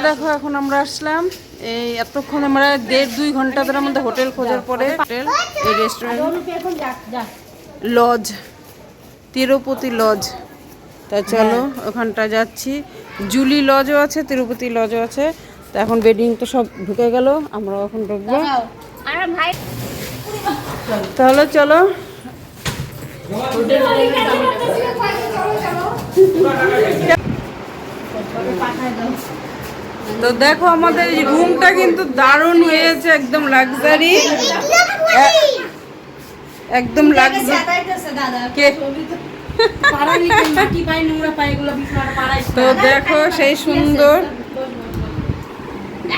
দেখো এখন আমরা আসলাম এই এতক্ষণ আমরা 1.5-2 ঘন্টা ধরে আমাদের হোটেল খোঁজার পরে হোটেল এই রেস্টুরেন্ট লজ তিরুপতি লজ। তা চলো ওখানটা যাচ্ছি। জুলি লজও আছে, তিরুপতি লজও আছে। তা এখন বেডিং তো সব ঢুকে গেল, আমরা এখন ঢুকবো। তাহলে চলো। তো দেখো আমাদের এই রুমটা কিন্তু দারুণ হয়েছে, একদম লাক্সারি, একদম তো দেখো সেই সুন্দর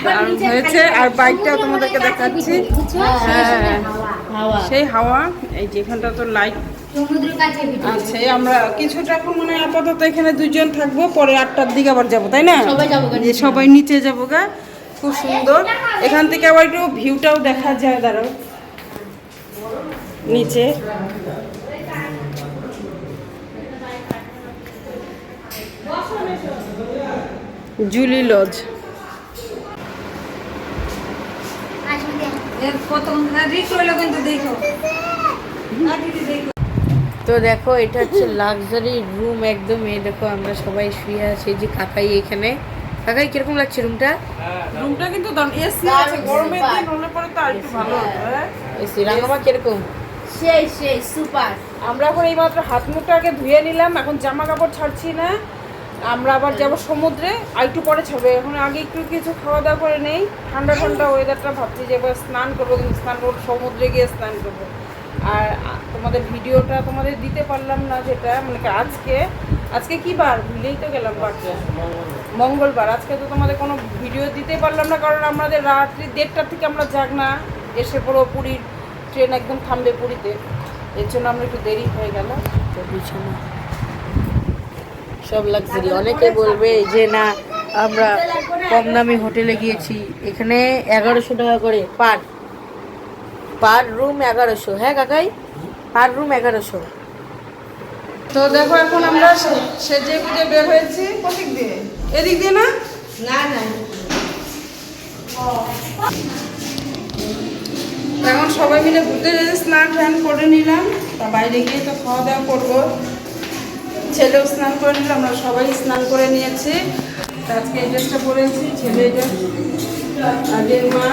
দারুণ হয়েছে। আর বাইকটাও তোমাদেরকে দেখাচ্ছি, হ্যাঁ সেই হাওয়া। এই যেখানটা তো লাইট আছে। আমরা কিছুটা এখন মানে আপাতত এখানে 2 জন থাকবো, পরে 8টার দিকে আবার যাবো, তাই না? সবাই নিচে যাবো গা। খুব সুন্দর এখান থেকে আবার একটু ভিউটাও দেখা যায়। দাঁড়াও নিচে জুলি লজ। তো দেখো এটা হচ্ছে লাক্সারি রুম একদম। এই দেখো আমরা সবাই শুয়ে আছি, যে কাকাই এখানে। কাকাই কিরকম লাগছে রুমটা? রুমটা কিন্তু এসি আছে, গরমের দিন হলে পরে তো আর একটু ভালো হতো। এসি রাঙামা কিরকম? সেই সেই সুপার। আমরা এখন এই মাত্র হাত মুখটা আগে ধুয়ে নিলাম, এখন জামা কাপড় ছাড়ছি না। আমরা আবার যাবো সমুদ্রে, আর একটু পরে ছাড়বো। এখন আগে একটু কিছু খাওয়া দাওয়া করে নেই। ঠান্ডা ঠান্ডা ওয়েদারটা ভাবছি যে এবার স্নান করবো, কিন্তু স্নান করবো সমুদ্রে গিয়ে স্নান করবো। আর তোমাদের ভিডিওটা তোমাদের দিতে পারলাম না, যেটা মানে আজকে কি বার ভুলেই তো গেলাম, বারটা মঙ্গলবার। আজকে তো তোমাদের কোনো ভিডিও দিতে পারলাম না, কারণ আমাদের রাত্রি 1:30টার থেকে আমরা না এসে পড়ো। পুরীর ট্রেন একদম থামবে পুরীতে, এর জন্য আমরা একটু দেরি হয়ে গেল। তো বিছানা সব লাক্সারি। অনেকে বলবে যে না আমরা কম দামি হোটেলে গিয়েছি। এখানে 1100 টাকা করে পার রুম 1100। হ্যাঁ কাকাই, পার রুম 1100। তো দেখো এখন আমরা সেজে গুজে বের হয়েছি। কোদিক দিয়ে? এদিক দিয়ে না? না না, এখন সবাই মিলে ঘুরতে যেতে স্নান টান করে নিলাম। তা বাইরে গিয়ে তো খাওয়া দাওয়া করবো। ছেলেও স্নান করে নিল, আমরা সবাই স্নান করে নিয়েছি। আজকে এই ড্রেসটা পরেছি, ছেলে এটা আগের মা।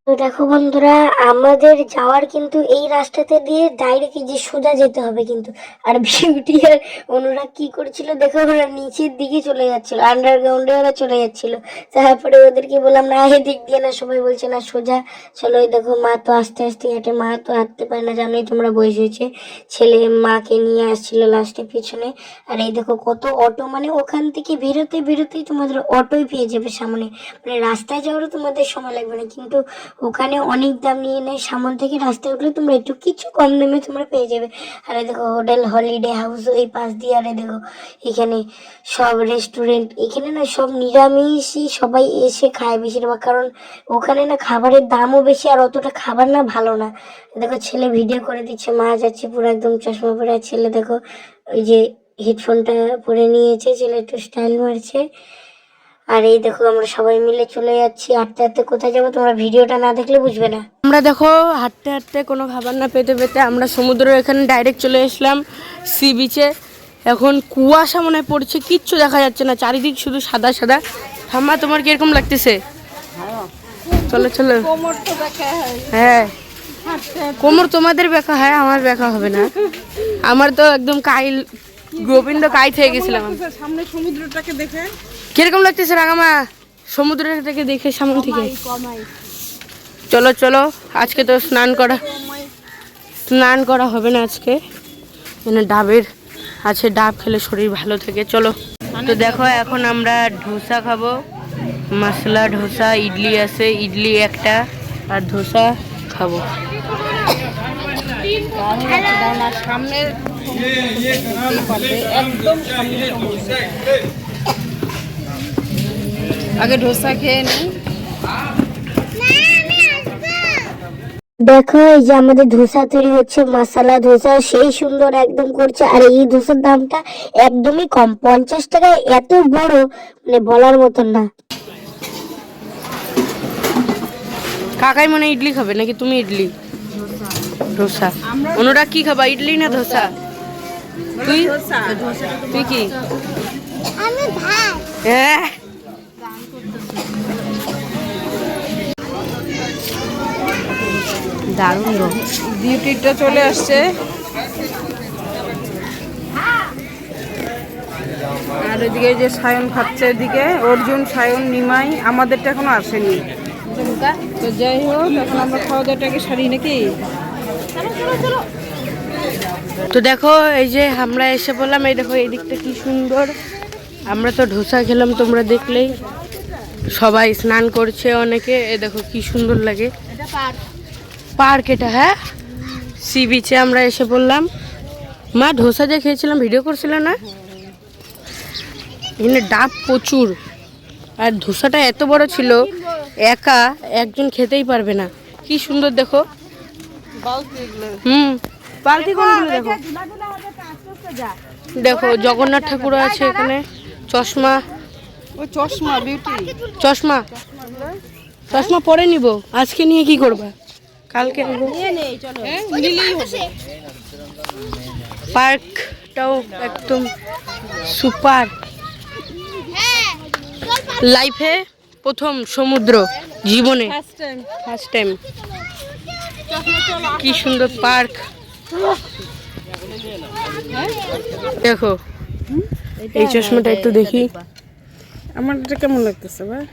তো দেখো বন্ধুরা, আমাদের যাওয়ার কিন্তু এই রাস্তাতে দিয়ে ডাইরেক্ট যে সোজা যেতে হবে কিন্তু। আর বিউটি আর অনুরাগ কি করছিল দেখো, ওরা নিচের দিকে চলে যাচ্ছিল, আন্ডারগ্রাউন্ডে ওরা চলে যাচ্ছিল। তারপরে ওদেরকে বললাম না এদিক দিয়ে না, সবাই বলছে না সোজা চলো। ওই দেখো মা তো আস্তে আস্তে হাঁটে, মা তো হাঁটতে পারে না, জানোই তোমরা, বয়স হয়েছে। ছেলে মাকে নিয়ে আসছিল লাস্টে পিছনে। আর এই দেখো কত অটো, মানে ওখান থেকে বেরোতে বেরোতেই তোমাদের অটোই পেয়ে যাবে সামনে। মানে রাস্তায় যাওয়ারও তোমাদের সময় লাগবে না, কিন্তু ওখানে অনেক দাম নিয়ে নেয়। সামন থেকে রাস্তায় উঠলে তোমরা একটু কিছু কম দামে তোমরা পেয়ে যাবে। আরে দেখো হোটেল হলিডে হাউস এই পাশ দিয়ে। আরে দেখো এখানে সব রেস্টুরেন্ট, এখানে না সব নিরামিষই সবাই এসে খায় বেশিরভাগ, কারণ ওখানে না খাবারের দামও বেশি, আর অতটা খাবার না ভালো না। দেখো ছেলে ভিডিও করে দিচ্ছে, মা যাচ্ছে পুরো একদম চশমা পরে। আর ছেলে দেখো ওই যে হেডফোনটা পরে নিয়েছে, ছেলে একটু স্টাইল মারছে। আর এই দেখো আমরা সবাই মিলে চলে যাচ্ছি হাঁটতে হাঁটতে। কোথায় যাবো তোমরা ভিডিওটা না দেখলে বুঝবে না। আমরা দেখো হাঁটতে হাঁটতে কোনো খাবার না পেতে পেতে আমরা সমুদ্রের এখানে ডাইরেক্ট চলে এসলাম সি বিচে। এখন কুয়াশা মনে হয় পড়ছে, কিচ্ছু দেখা যাচ্ছে না, চারিদিক শুধু সাদা সাদা। ঠাম্মা তোমার কিরকম লাগতেছে? চলো চলো। হ্যাঁ কোমর তোমাদের ব্যাখ্যা, হ্যাঁ আমার ব্যাখ্যা হবে না। আমার তো একদম গোবিন্দ কাইত হয়ে গেছিলাম। সামনে সমুদ্রটাকে দেখে কিরকম লাগতেছে রাঙামা? সমুদ্রটাকে দেখে সামনে থেকে। চলো চলো, আজকে তো স্নান করা হবে না আজকে, মানে ডাবের আছে, ডাব খেলে শরীর ভালো থাকে। চলো। তো দেখো এখন আমরা ধোসা খাবো, মশলা ধোসা। ইডলি আছে, ইডলি একটা, আর ধোসা খাবো। সামনের একদম আগে ধোসা খেয়ে নিই। দেখো এই যে আমাদের ধোসা তৈরি হচ্ছে, মশলা ধোসা সেই সুন্দর একদম করছে। আর এই ধোসার দামটা একদমই কম, 50 টাকায় এত বড়, মানে বলার মতন না। কাকাই মনে হয় ইডলি খাবে নাকি তুমি? ইডলি ধোসা। অনুরাগ কি খাবা, ইডলি না ধোসা? তুই তুই কি? আমি ভাত। হ্যাঁ দারুণ গো। বিউটিটা চলে আসছে, আর এদিকে যে সায়ন খাচ্ছে, এদিকে অর্জুন, সায়ন, নিমাই, আমাদেরটা এখনো আসেনি। তো যাই হোক, এখন আমরা খাওয়া দাওয়াটাকে সারি নাকি। তো দেখো এই যে আমরা এসে বললাম, এই দেখো এই দিকটা কি সুন্দর। আমরা তো ধোসা খেলাম, তোমরা দেখলেই। সবাই স্নান করছে অনেকে, এ দেখো কি সুন্দর লাগে। পার্ক এটা, হ্যাঁ সি বিচে আমরা এসে বললাম। মা ধোসা যে খেয়েছিলাম ভিডিও করছিল না, এখানে ডাব প্রচুর, আর ধোসাটা এত বড় ছিল একা একজন খেতেই পারবে না। কি সুন্দর দেখো। বালতি কোনগুলো দেখো। দেখো জগন্নাথ ঠাকুর আছে এখানে, চশমা, ও চশমা বিউটি, চশমা চশমা পরে নিব, আজকে নিয়ে কি করবা, কালকে নেব। পার্কটাও একদম সুপার। লাইফে প্রথম সমুদ্র, জীবনে ফার্স্ট টাইম। কি সুন্দর পার্ক দেখো। এই চশমাটা একটু দেখি, আমার এটা কেমন লাগতেছে ভাই?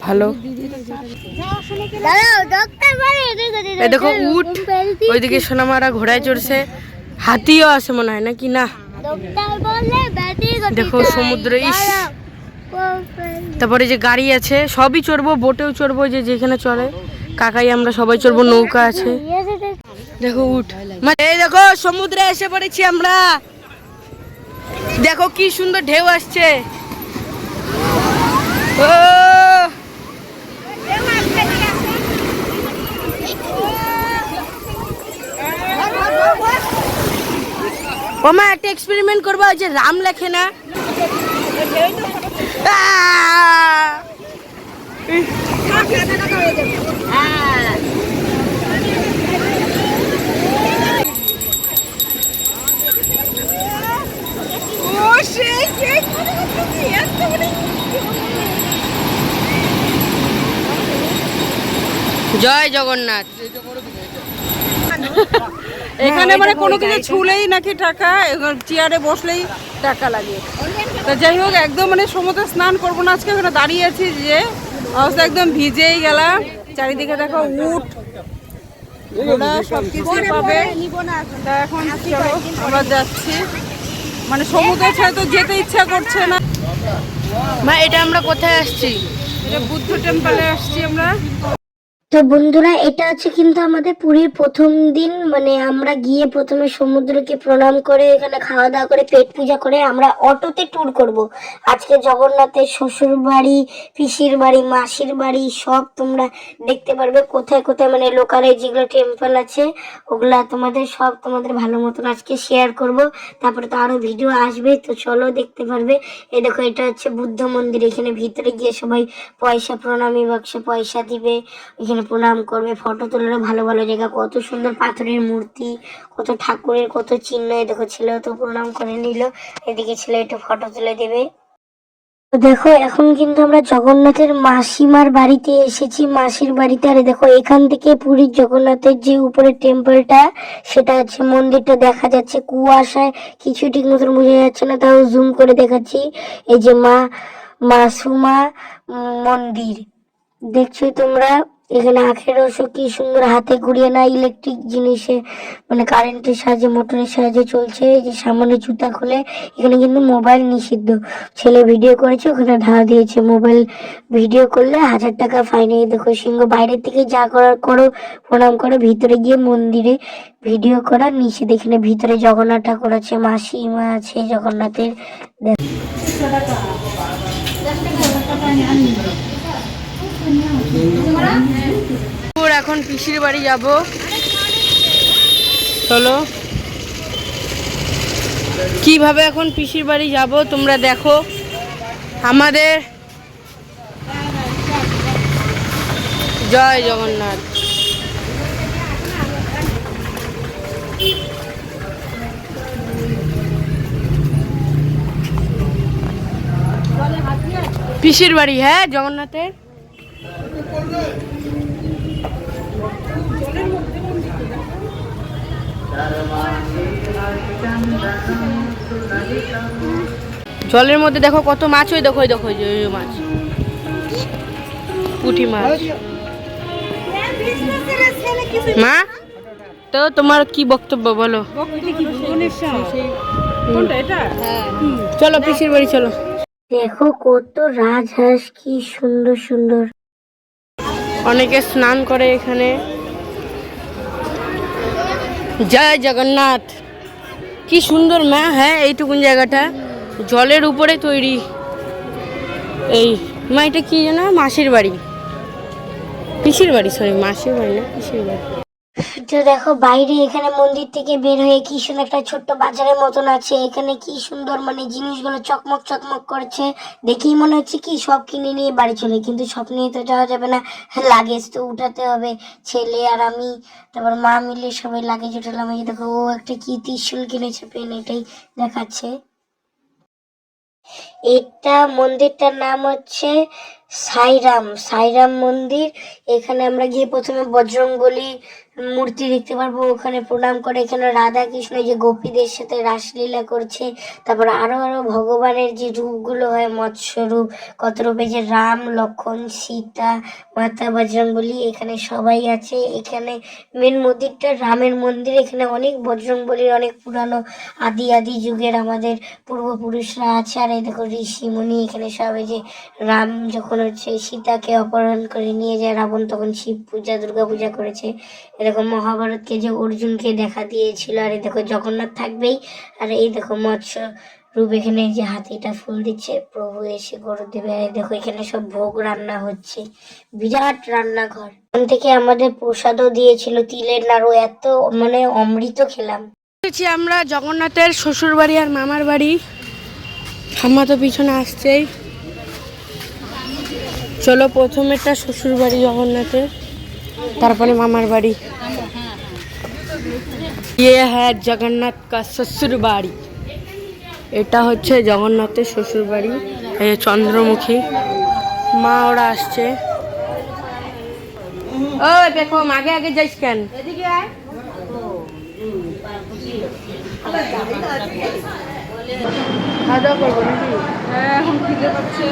ভালো। এই দেখো উট, ওইদিকে সোনামারা ঘোড়ায় চড়ছে, হাতিও আছে মনে হয় নাকি না। দেখো সমুদ্র, ইস। তারপরে যে গাড়ি আছে, সবই চড়বো, বোটেও চড়বো, যে যেখানে চলে কাকাই আমরা সবাই চড়বো, নৌকা আছে। দেখো উট, এই দেখো সমুদ্রে এসে পড়েছি আমরা। দেখো কি সুন্দর ঢেউ আসছে। ও ও মা একটা এক্সপেরিমেন্ট করবো, ওই যে রাম লেখে না, জয় জগন্নাথ। এখানে মানে কোনো কিছু ছুলেই নাকি টাকা, চেয়ারে বসলেই টাকা লাগে। তা যাই হোক, একদম মানে সমুদ্রে স্নান করবো না আজকে, ওখানে দাঁড়িয়ে আছি, যে অবস্থা একদম ভিজেই গেলাম। চারিদিকে দেখো উট, ঘোড়া, সব কিছু পাবে। তা এখন চলো আমরা যাচ্ছি, মানে সমুদ্র ছাড়া তো যেতে ইচ্ছা করছে না। মা এটা আমরা কোথায় আসছি? এটা বুদ্ধ টেম্পলে আসছি আমরা। তো বন্ধুরা, এটা হচ্ছে কিন্তু আমাদের পুরীর প্রথম দিন। মানে আমরা গিয়ে প্রথমে সমুদ্রকে প্রণাম করে, এখানে খাওয়া দাওয়া করে, পেট পূজা করে আমরা অটোতে ট্যুর করব। আজকে জগন্নাথের শ্বশুর বাড়ি, পিসির বাড়ি, মাসির বাড়ি সব তোমরা দেখতে পারবে। কোথায় কোথায় মানে লোকালে যেগুলো টেম্পল আছে ওগুলা তোমাদের সব তোমাদের ভালো মতন আজকে শেয়ার করব। তারপরে তো আরো ভিডিও আসবে, তো চলো দেখতে পারবে। এই দেখো এটা হচ্ছে বুদ্ধ মন্দির, এখানে ভিতরে গিয়ে সবাই পয়সা, প্রণামী বাক্সে পয়সা দিবে, এখানে প্রণাম করবে, ফটো তোলার ভালো ভালো জায়গা, কত সুন্দর পাথরের মূর্তি, কত ঠাকুরের কত চিহ্ন। দেখো ছেলেও তো প্রণাম করে নিল, এদিকে ছেলে একটু ফটো তুলে দেবে। দেখো এখন কিন্তু আমরা জগন্নাথের মাসিমার বাড়িতে এসেছি, মাসির বাড়িতে। আর দেখো এখান থেকে পুরীর জগন্নাথের যে উপরে টেম্পলটা, সেটা হচ্ছে মন্দিরটা দেখা যাচ্ছে। কুয়াশায় কিছু ঠিক মতন বোঝা যাচ্ছে না, তাও জুম করে দেখাচ্ছি। এই যে মাসুমা মন্দির দেখছো তোমরা, এখানে আখের রসও কি সুন্দর হাতে ঘুরিয়ে না, ইলেকট্রিক জিনিসে মানে কারেন্টের সাহায্যে, মোটরের সাহায্যে চলছে। এই যে সামনে জুতা খুলে, এখানে কিন্তু মোবাইল নিষিদ্ধ। ছেলে ভিডিও করেছে, ওখানে ধাওয়া দিয়েছে, মোবাইল ভিডিও করলে 1000 টাকা ফাইন। এই দেখো সিংহ, বাইরের থেকে যা করার করো, প্রণাম করো, ভিতরে গিয়ে মন্দিরে ভিডিও করা নিষেধ। এখানে ভিতরে জগন্নাথ ঠাকুর আছে, মাসিমা আছে জগন্নাথের। এখন পিসির বাড়ি যাব। চলো কিভাবে এখন পিসির বাড়ি যাব তোমরা দেখো। আমাদের জয় জগন্নাথ। পিসির বাড়ি, হ্যাঁ জগন্নাথের। জলের মধ্যে দেখো কত মাছ, ওই দেখো, ওই দেখো, ওই যে ওই মাছ, পুঁটি মাছ। মা, তো তোমার কি বক্তব্য বলো? চলো পিসির বাড়ি চলো। দেখো কত রাজহাঁস, কি সুন্দর সুন্দর। অনেকে স্নান করে এখানে। জয় জগন্নাথ। কি সুন্দর মা, হ্যাঁ এইটুকুন জায়গাটা জলের উপরে তৈরি। এই মা এটা কি জানো? মাসির বাড়ি, পিসির বাড়ি, সরি মাসির বাড়ি না, পিসির বাড়ি। তো দেখো বাইরে এখানে মন্দির থেকে বের হয়ে কি সুন্দর একটা ছোট্ট বাজারের মতন আছে। এখানে কি সুন্দর মানে জিনিসগুলো চকমক চকমক করছে, দেখেই মনে হচ্ছে কি সব কিনে নিয়ে বাড়ি চলে, কিন্তু সব নিয়ে তো যাওয়া যাবে না, লাগেজ তো উঠাতে হবে। ছেলে আর আমি, তারপর মা মিলে সবাই লাগেজ উঠালাম। এই দেখো ও একটা কি ত্রিশূল কিনেছে, পেন, এটাই দেখাচ্ছে। এটা মন্দিরটার নাম হচ্ছে সাইরাম, সাইরাম মন্দির। এখানে আমরা গিয়ে প্রথমে বজরংবলী মূর্তি দেখতে পারবো, ওখানে প্রণাম করে। এখানে রাধা কৃষ্ণ যে গোপীদের সাথে রাসলীলা করছে। তারপর আরো আরো ভগবানের যে রূপগুলো হয়, মৎস্য রূপ, কত রূপে, যে রাম, লক্ষণ, সীতা, মাতা বজরংবলী, এখানে সবাই আছে। এখানে মেন মন্দিরটা রামের মন্দির। এখানে অনেক বজরংবলীর অনেক পুরানো আদি আদি যুগের আমাদের পূর্বপুরুষরা আছে। আর এই দেখো ঋষি মুনি এখানে সব। এই যে রাম যখন হচ্ছে সীতাকে অপহরণ করে নিয়ে যায় রাবণ, তখন শিব পূজা, দুর্গা পূজা করেছে। এরকম মহাভারতকে যে অর্জুনকে দেখা দিয়েছিল। আর এই দেখো জগন্নাথ থাকবেই। আর এই দেখো মৎস্য রূপ, এখানে যে হাতিটা ফুল দিচ্ছে, প্রভু এসে গরু দেবে। আর এই দেখো এখানে সব ভোগ রান্না হচ্ছে, বিরাট রান্নাঘর। এখান থেকে আমাদের প্রসাদও দিয়েছিল, তিলের নাড়ু, এত মানে অমৃত খেলাম। আমরা জগন্নাথের শ্বশুর বাড়ি আর মামার বাড়ি। ঠাম্মা তো পিছনে আসছেই। চলো প্রথমেরটা শ্বশুর বাড়ি জগন্নাথের, তারপরে মামার বাড়ি। ये है জগন্নাথ का শ্বশুর বাড়ি। এটা হচ্ছে জগন্নাথের শ্বশুর বাড়ি। এই চন্দ্রমুখী মা ওরা আসছে। ও দেখো আগে আগে যাইস কেন? খাওয়া দাওয়া করবো নাকি? হ্যাঁ এখন খিদে পাচ্ছে,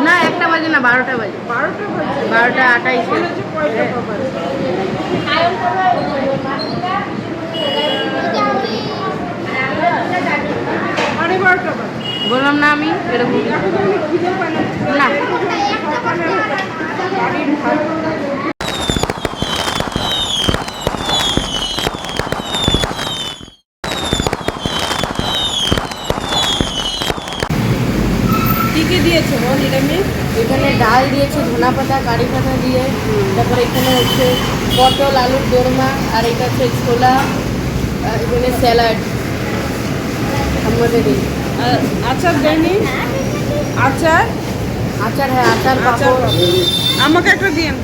না 1টা বাজে না, 12টা বাজে। 12:28। বললাম না আমি এরকম না। কি কি দিয়েছে বল নিরামিষ? এখানে ডাল দিয়েছে, ধনা পাতা, কারি পাতা দিয়ে। তারপরে এখানে হচ্ছে পটল, আলুর দোরমা, আর এটা হচ্ছে ছোলা, এখানে স্যালাড আমাদের। আচার দেয়নি? আচার, আচার, হ্যাঁ আচার, পাঁপড়। আমাকে একটা দিন।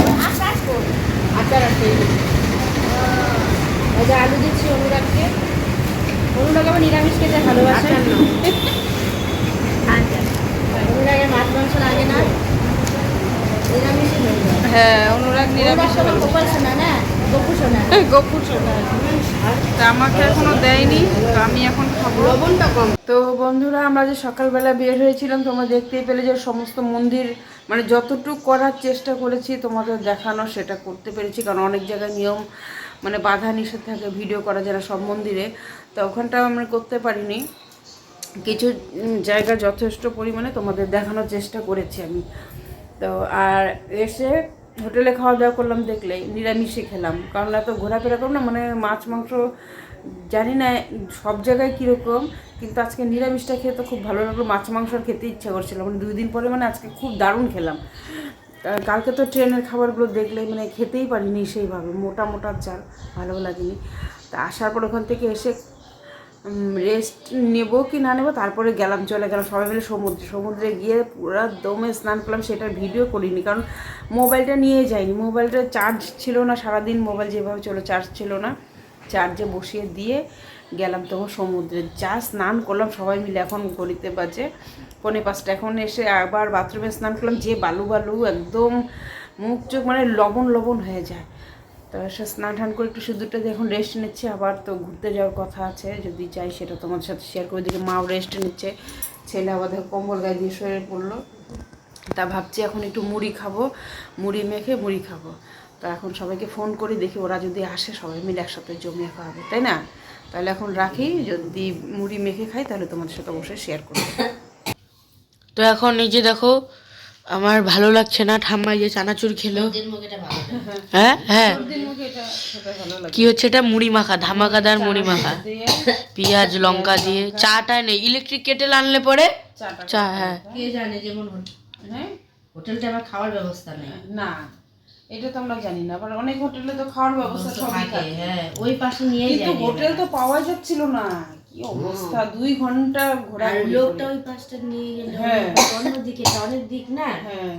আচার আছে। এই যে আলু দিচ্ছি অনুরাগকে। অনুরাগ আবার নিরামিষ খেতে ভালোবাসে। অনুরাগে মাছ মাংস লাগে না, নিরামিষই হয়ে যায়। হ্যাঁ অনুরাগ নিরামিষ। গোপাল সোনা না, গপু সোনা। গপু সোনা। তা আমাকে এখনো দেয়নি, তো আমি এখন খাবো। লবণটা কম। তো বন্ধুরা আমরা যে সকালবেলা বের হয়েছিলাম, তোমরা দেখতেই পেলে যে সমস্ত মন্দির মানে যতটুকু করার চেষ্টা করেছি তোমাদের দেখানো, সেটা করতে পেরেছি। কারণ অনেক জায়গায় নিয়ম মানে বাধা নিষেধ থাকে ভিডিও করা যায় না সব মন্দিরে, তো ওখানটাও আমরা করতে পারিনি। কিছু জায়গা যথেষ্ট পরিমাণে তোমাদের দেখানোর চেষ্টা করেছি আমি। তো আর এসে হোটেলে খাওয়া দাওয়া করলাম, দেখলেই নিরামিষই খেলাম। কারণ এত ঘোরাফেরা করলাম না, মানে মাছ মাংস জানি না সব জায়গায় কীরকম, কিন্তু আজকে নিরামিষটা খেয়ে তো খুব ভালো লাগলো। মাছ মাংস খেতে ইচ্ছা করছিল, মানে 2 দিন পরে, মানে আজকে খুব দারুণ খেলাম। কালকে তো ট্রেনের খাবারগুলো দেখলে মানে খেতেই পারিনি সেইভাবে, মোটা মোটা চাল, ভালো লাগেনি। তা আসার পর ওখান থেকে এসে রেস্ট নেব কি না নেবো, তারপরে চলে গেলাম সবাই মিলে সমুদ্রে গিয়ে পুরো দমে স্নান করলাম। সেটার ভিডিও করিনি কারণ মোবাইলটা নিয়ে যাইনি, মোবাইলটা চার্জ ছিল না, সারাদিন মোবাইল যেভাবে চলো চার্জ ছিল না, চার্জে বসিয়ে দিয়ে গেলাম তবু সমুদ্রে। যা স্নান করলাম সবাই মিলে, এখন ঘড়িতে বাজে 4:45। এখন এসে আবার বাথরুমে স্নান করলাম, যে বালু বালু একদম মুখ চোখ মানে লবণ লবণ হয়ে যায়। তো সে স্নান টান করে একটু সিঁদুরটা দিয়ে এখন রেস্ট নিচ্ছে। আবার তো ঘুরতে যাওয়ার কথা আছে, যদি চাই সেটা তোমাদের সাথে শেয়ার করে দিকে। মাও রেস্ট নিচ্ছে, ছেলে আবার দেখো কম্বল গায়ে দিয়ে শুয়ে পড়লো। তা ভাবছি এখন একটু মুড়ি খাবো, মুড়ি মেখে মুড়ি খাবো। তো এখন সবাইকে ফোন করি, দেখি ওরা যদি আসে সবাই মিলে একসাথে জমিয়ে খাওয়াবে, তাই না? তাহলে এখন রাখি, যদি মুড়ি মেখে খাই তাহলে তোমাদের সাথে অবশ্যই শেয়ার করবো। তো এখন এই যে দেখো আমার ভালো লাগছে না, ঠাম্মা যে চানাচুর খেলো। হ্যাঁ হ্যাঁ, কি হচ্ছে এটা? মুড়ি মাখা, ধামাকাদার মুড়ি মাখা, পেঁয়াজ লঙ্কা দিয়ে। চাটা নেই, ইলেকট্রিক কেটেল আনলে পরে চা। হ্যাঁ, কে জানে, যেমন হ্যাঁ হোটেলটা আবার খাওয়ার ব্যবস্থা নেই না, এটা তো আমরা জানি না। আবার অনেক হোটেলে তো খাওয়ার ব্যবস্থা থাকে, হ্যাঁ ওই পাশে নিয়ে যায়, কিন্তু হোটেল তো পাওয়া যাচ্ছিল না। কি অবস্থা, 2 ঘন্টা ঘোরা, লোকটা ওই পাশটা নিয়ে গেল, হ্যাঁ অন্যদিকে অনেক দিক না। হ্যাঁ